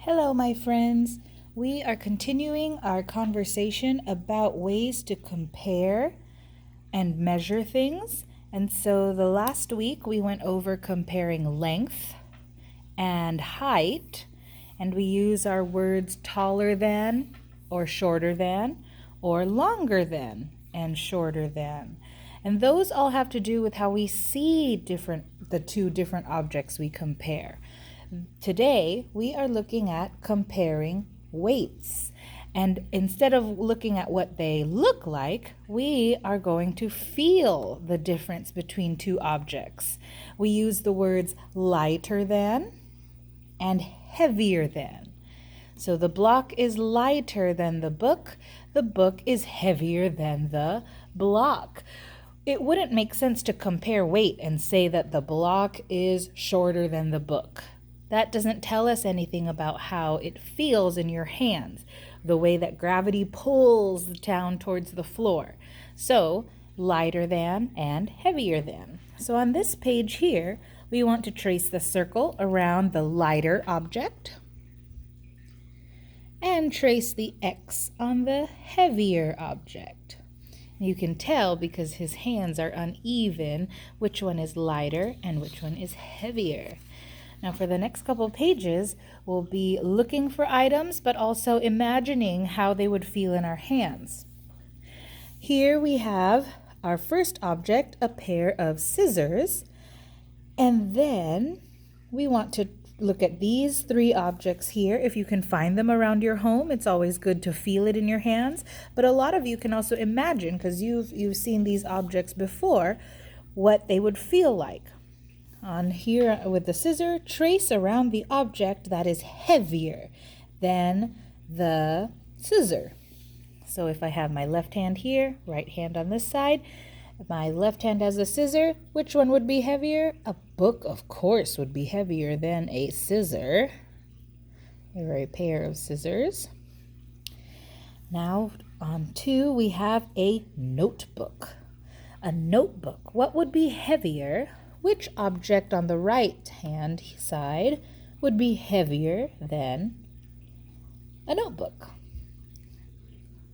Hello, my friends. We are continuing our conversation about ways to compare and measure things. And so the last week we went over comparing length and height, and we use our words taller than or shorter than or longer than and shorter than. And those all have to do with how we see the two different objects we compare. Today, we are looking at comparing weights. And instead of looking at what they look like, we are going to feel the difference between two objects. We use the words lighter than and heavier than. So the block is lighter than the book is heavier than the block. It wouldn't make sense to compare weight and say that the block is shorter than the book. That doesn't tell us anything about how it feels in your hands, the way that gravity pulls down towards the floor. So, lighter than and heavier than. So on this page here, we want to trace the circle around the lighter object and trace the X on the heavier object. You can tell because his hands are uneven which one is lighter and which one is heavier. Now for the next couple pages, we'll be looking for items, but also imagining how they would feel in our hands. Here we have our first object, a pair of scissors, and then we want to look at these three objects here. If you can find them around your home, it's always good to feel it in your hands, but a lot of you can also imagine, because you've seen these objects before, what they would feel like. On here with the scissor, trace around the object that is heavier than the scissor. So if I have my left hand here, right hand on this side, my left hand has a scissor, which one would be heavier? A book, of course, would be heavier than a scissor, or a pair of scissors. Now on two, we have a notebook. A notebook, what would be heavier? Which object on the right hand side would be heavier than a notebook?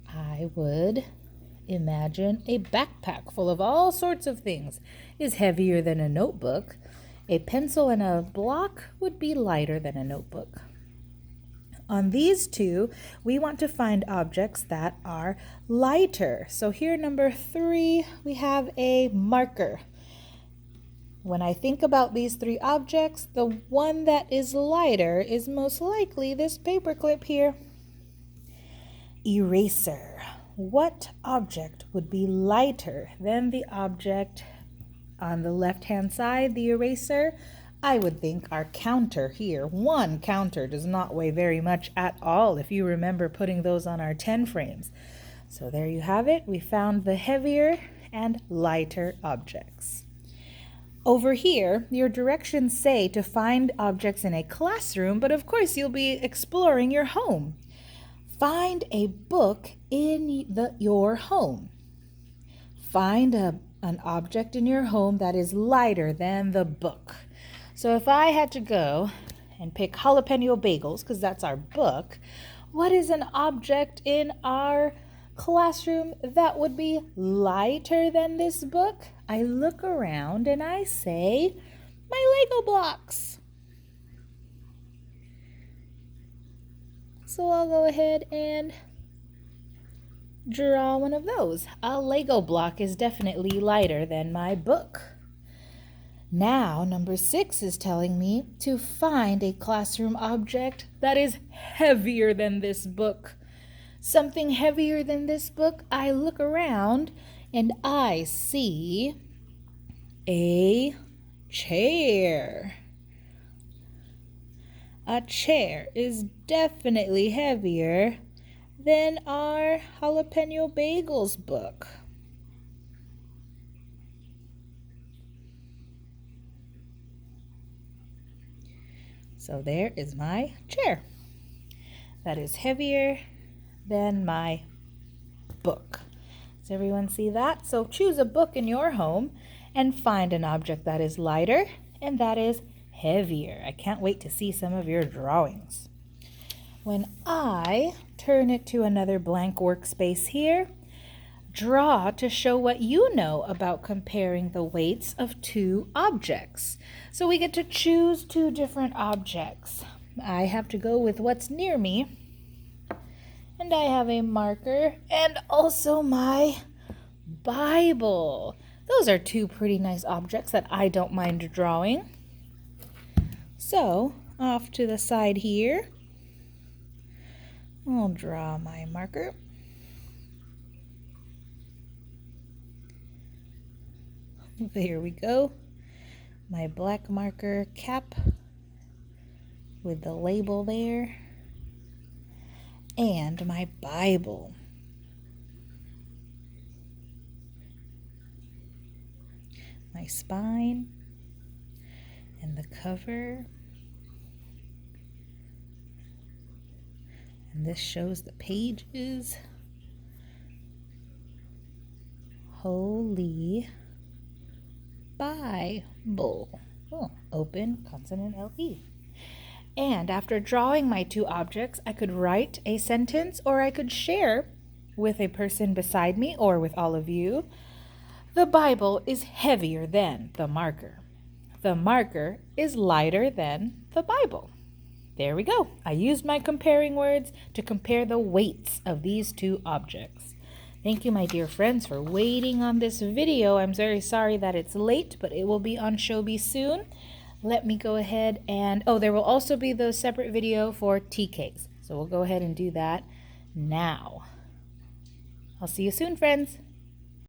I would imagine a backpack full of all sorts of things is heavier than a notebook. A pencil and a block would be lighter than a notebook. On these two, we want to find objects that are lighter. So here, number 3, we have a marker. When I think about these three objects, the one that is lighter is most likely this paperclip here. Eraser. What object would be lighter than the object on the left-hand side, the eraser? I would think our counter here. One counter does not weigh very much at all if you remember putting those on our 10 frames. So there you have it. We found the heavier and lighter objects. Over here, your directions say to find objects in a classroom, but of course you'll be exploring your home. Find a book in your home. Find an object in your home that is lighter than the book. So if I had to go and pick jalapeno bagels, because that's our book, what is an object in our classroom that would be lighter than this book? I look around and I say, my Lego blocks. So I'll go ahead and draw one of those. A Lego block is definitely lighter than my book. Now, number 6 is telling me to find a classroom object that is heavier than this book. Something heavier than this book, I look around and I see a chair. A chair is definitely heavier than our jalapeno bagels book. So there is my chair. That is heavier than my book. Does everyone see that? So choose a book in your home and find an object that is lighter and that is heavier. I can't wait to see some of your drawings. When I turn it to another blank workspace here, draw to show what you know about comparing the weights of two objects. So we get to choose two different objects. I have to go with what's near me. And I have a marker and also my Bible. Those are two pretty nice objects that I don't mind drawing. So, off to the side here, I'll draw my marker. There we go. My black marker cap with the label there. And my Bible. My spine and the cover. And this shows the pages. Holy Bible. Oh, open consonant LE. And after drawing my two objects, I could write a sentence or I could share with a person beside me or with all of you. The Bible is heavier than the marker. The marker is lighter than the Bible. There we go. I used my comparing words to compare the weights of these two objects. Thank you, my dear friends, for waiting on this video. I'm very sorry that it's late, but it will be on Showbie soon. Let me go ahead and, there will also be the separate video for tea cakes. So we'll go ahead and do that now. I'll see you soon, friends.